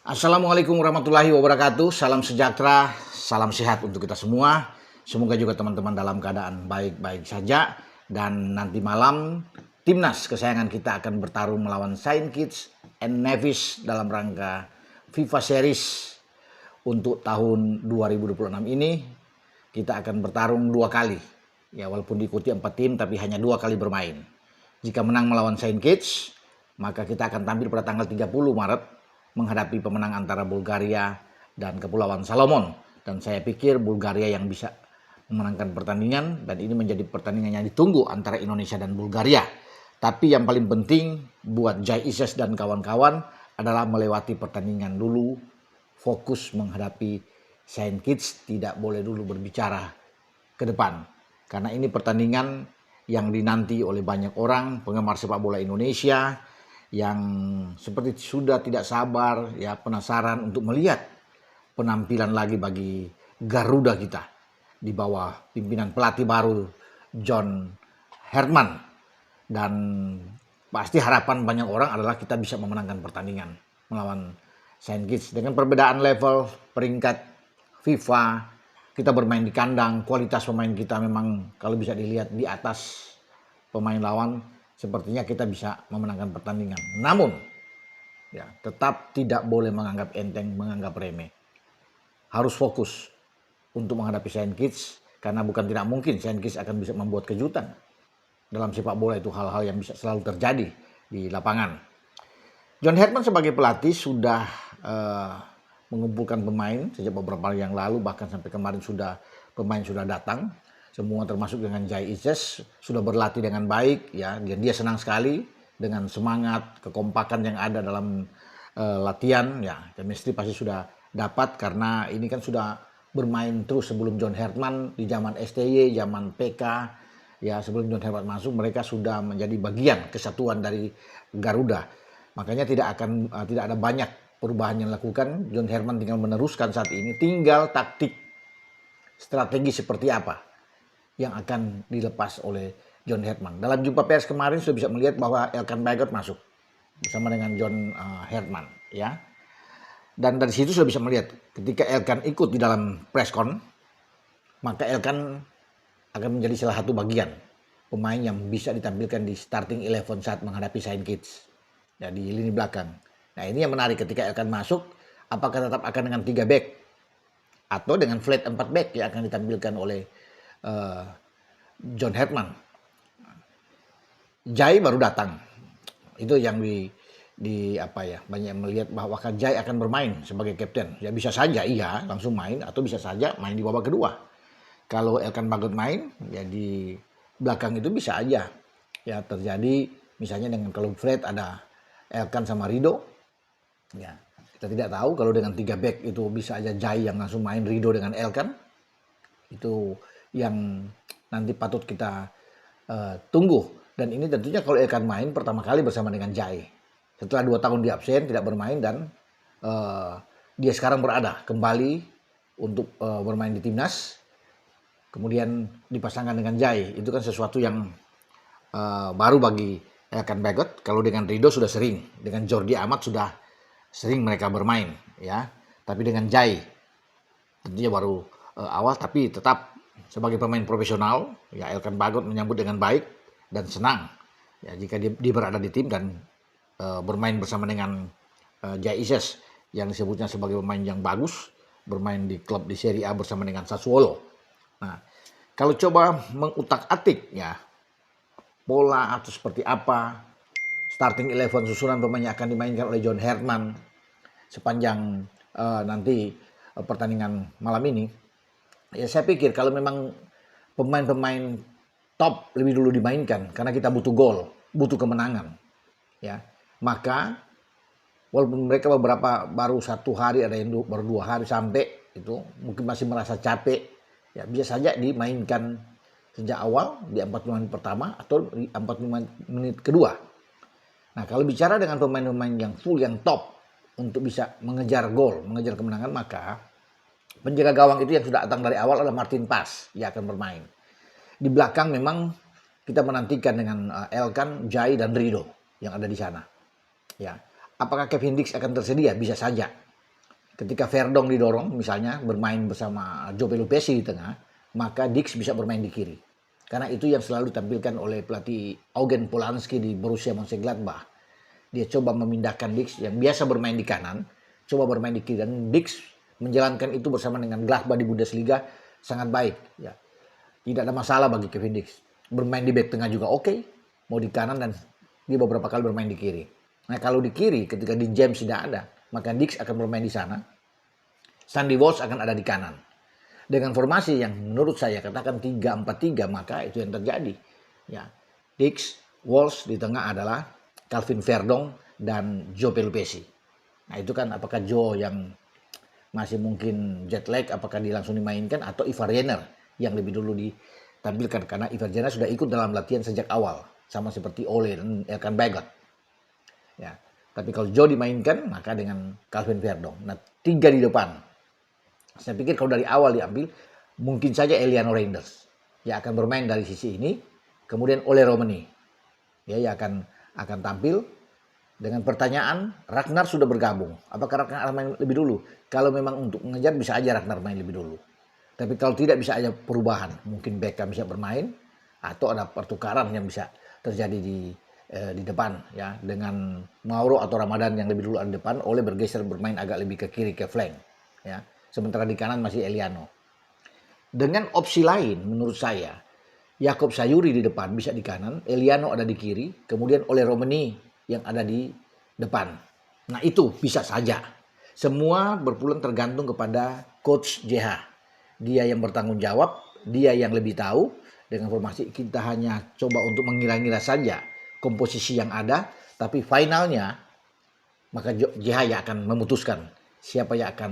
Assalamualaikum warahmatullahi wabarakatuh. Salam sejahtera, salam sehat untuk kita semua. Semoga juga teman-teman dalam keadaan baik-baik saja. Dan nanti malam timnas kesayangan kita akan bertarung melawan Saint Kitts and Nevis dalam rangka FIFA Series untuk tahun 2026 ini. Kita akan bertarung 2 kali. Ya, walaupun diikuti 4 tim tapi hanya 2 kali bermain. Jika menang melawan Saint Kitts, maka kita akan tampil pada tanggal 30 Maret menghadapi pemenang antara Bulgaria dan Kepulauan Salomon. Dan saya pikir Bulgaria yang bisa memenangkan pertandingan, dan ini menjadi pertandingan yang ditunggu antara Indonesia dan Bulgaria. Tapi yang paling penting buat Jai Ises dan kawan-kawan adalah melewati pertandingan dulu, fokus menghadapi Saint Kitts, tidak boleh dulu berbicara ke depan. Karena ini pertandingan yang dinanti oleh banyak orang, penggemar sepak bola Indonesia, yang seperti sudah tidak sabar, ya penasaran untuk melihat penampilan lagi bagi Garuda kita di bawah pimpinan pelatih baru John Herdman. Dan pasti harapan banyak orang adalah kita bisa memenangkan pertandingan melawan Saint Kitts. Dengan perbedaan level peringkat FIFA, kita bermain di kandang, kualitas pemain kita memang kalau bisa dilihat di atas pemain lawan. Sepertinya kita bisa memenangkan pertandingan. Namun, ya, tetap tidak boleh menganggap enteng, menganggap remeh. Harus fokus untuk menghadapi Saint Kitts, karena bukan tidak mungkin Saint Kitts akan bisa membuat kejutan. Dalam sepak bola itu hal-hal yang bisa selalu terjadi di lapangan. John Herdman sebagai pelatih sudah mengumpulkan pemain sejak beberapa hari yang lalu, bahkan sampai kemarin pemain sudah datang. Semua termasuk dengan Jai Ises sudah berlatih dengan baik, ya. Dia senang sekali dengan semangat, kekompakan yang ada dalam latihan, ya. Chemistry pasti sudah dapat karena ini kan sudah bermain terus sebelum John Herdman di zaman STY, zaman PK, ya. Sebelum John Herdman masuk, mereka sudah menjadi bagian kesatuan dari Garuda. Makanya tidak ada banyak perubahan yang dilakukan. John Herdman tinggal meneruskan saat ini, tinggal taktik, strategi seperti apa yang akan dilepas oleh John Herdman. Dalam jumpa pers kemarin sudah bisa melihat bahwa Elkan Bagot masuk bersama dengan John Herdman, ya. Dan dari situ sudah bisa melihat ketika Elkan ikut di dalam preskon, maka Elkan akan menjadi salah satu bagian pemain yang bisa ditampilkan di starting 11 saat menghadapi Saint Kitts, ya, di lini belakang. Nah, ini yang menarik ketika Elkan masuk, apakah tetap akan dengan 3 back atau dengan flat 4 back yang akan ditampilkan oleh John Herdman. Jai baru datang. Itu yang banyak yang melihat bahwa Jai akan bermain sebagai kapten. Ya bisa saja iya langsung main, atau bisa saja main di babak kedua. Kalau Elkan Bagot main, ya di belakang itu bisa aja ya terjadi, misalnya dengan kalau flat ada Elkan sama Rido. Ya, kita tidak tahu kalau dengan 3 back itu bisa aja Jai yang langsung main, Rido dengan Elkan. Itu yang nanti patut kita tunggu. Dan ini tentunya kalau Elkan main pertama kali bersama dengan Jai setelah 2 tahun di absen tidak bermain, dan dia sekarang berada kembali untuk bermain di timnas, kemudian dipasangkan dengan Jai. Itu kan sesuatu yang baru bagi Elkan Bagot. Kalau dengan Rido sudah sering, dengan Jordi Amat sudah sering mereka bermain, ya. Tapi dengan Jai tentunya baru awal, tapi tetap sebagai pemain profesional, ya Elkan Bagot menyambut dengan baik dan senang, ya, jika dia berada di tim dan bermain bersama dengan Jai Ises yang disebutnya sebagai pemain yang bagus, bermain di klub di Serie A bersama dengan Sassuolo. Nah, kalau coba mengutak-atik, ya, pola atau seperti apa starting 11 susunan pemain yang akan dimainkan oleh John Herdman sepanjang nanti pertandingan malam ini. Ya, saya pikir kalau memang pemain-pemain top lebih dulu dimainkan karena kita butuh gol, butuh kemenangan, ya. Maka walaupun mereka beberapa baru 1 hari, ada yang baru 2 hari sampai itu mungkin masih merasa capek, ya bisa saja dimainkan sejak awal di 45 menit pertama atau di 45 menit kedua. Nah, kalau bicara dengan pemain-pemain yang full, yang top untuk bisa mengejar gol, mengejar kemenangan, maka penjaga gawang itu yang sudah datang dari awal adalah Martin Paz yang akan bermain. Di belakang memang kita menantikan dengan Elkan, Jai, dan Rido yang ada di sana. Ya, apakah Kevin Dix akan tersedia? Bisa saja. Ketika Verdong didorong misalnya bermain bersama Joe Pelupesi di tengah, maka Dix bisa bermain di kiri. Karena itu yang selalu ditampilkan oleh pelatih Eugen Polanski di Borussia Mönchengladbach. Dia coba memindahkan Dix yang biasa bermain di kanan, coba bermain di kiri, dan Dix menjalankan itu bersama dengan Gladbach di Bundesliga sangat baik. Ya, tidak ada masalah bagi Kevin Dix. Bermain di back tengah juga oke, mau di kanan dan dia beberapa kali bermain di kiri. Nah kalau di kiri ketika di James tidak ada, maka Dix akan bermain di sana. Sandy Walsh akan ada di kanan. Dengan formasi yang menurut saya katakan 3-4-3, maka itu yang terjadi. Ya, Dix, Walsh di tengah adalah Calvin Verdong dan Joe Pelupesi. Nah itu kan apakah Joe yang masih mungkin jet lag, apakah dia langsung dimainkan atau Ivar Jenner yang lebih dulu ditampilkan, karena Ivar Jenner sudah ikut dalam latihan sejak awal sama seperti Ole dan Elkan Bagot. Ya, tapi kalau Joe dimainkan maka dengan Calvin Verdong. Nah 3 di depan. Saya pikir kalau dari awal diambil, mungkin saja Eliano Reinders yang akan bermain dari sisi ini, kemudian Ole Romani ya akan tampil. Dengan pertanyaan, Ragnar sudah bergabung. Apakah Ragnar main lebih dulu? Kalau memang untuk mengejar bisa aja Ragnar main lebih dulu. Tapi kalau tidak bisa aja perubahan. Mungkin Beckham bisa bermain atau ada pertukaran yang bisa terjadi di depan ya, dengan Mauro atau Ramadan yang lebih dulu ada di depan, Ole bergeser bermain agak lebih ke kiri ke flank ya. Sementara di kanan masih Eliano. Dengan opsi lain menurut saya, Jakob Sayuri di depan bisa di kanan, Eliano ada di kiri, kemudian Ole Romani yang ada di depan. Nah itu bisa saja. Semua berpulang tergantung kepada Coach JH. Dia yang bertanggung jawab, dia yang lebih tahu. Dengan formasi kita hanya coba untuk mengira-ngira saja komposisi yang ada, tapi finalnya maka JH yang akan memutuskan siapa yang akan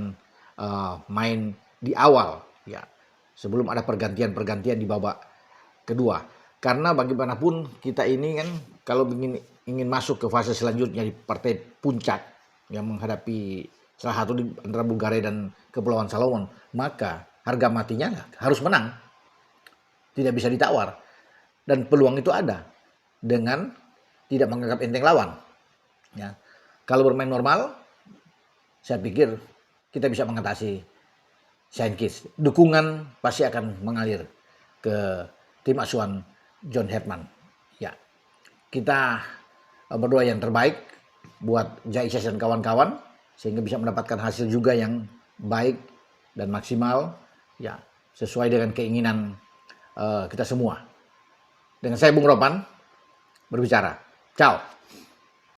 main di awal ya, sebelum ada pergantian di babak kedua. Karena bagaimanapun kita ini kan kalau ingin masuk ke fase selanjutnya di partai puncak yang menghadapi salah satu di antara Bulgaria dan Kepulauan Salomon, maka harga matinya harus menang, tidak bisa ditawar, dan peluang itu ada dengan tidak menganggap enteng lawan ya. Kalau bermain normal saya pikir kita bisa mengatasi Sainz. Dukungan pasti akan mengalir ke tim asuhan John Herdman. Ya, kita berdoa yang terbaik buat Jaises dan kawan-kawan sehingga bisa mendapatkan hasil juga yang baik dan maksimal ya, sesuai dengan keinginan kita semua. Dengan saya Bung Ropan berbicara. Ciao.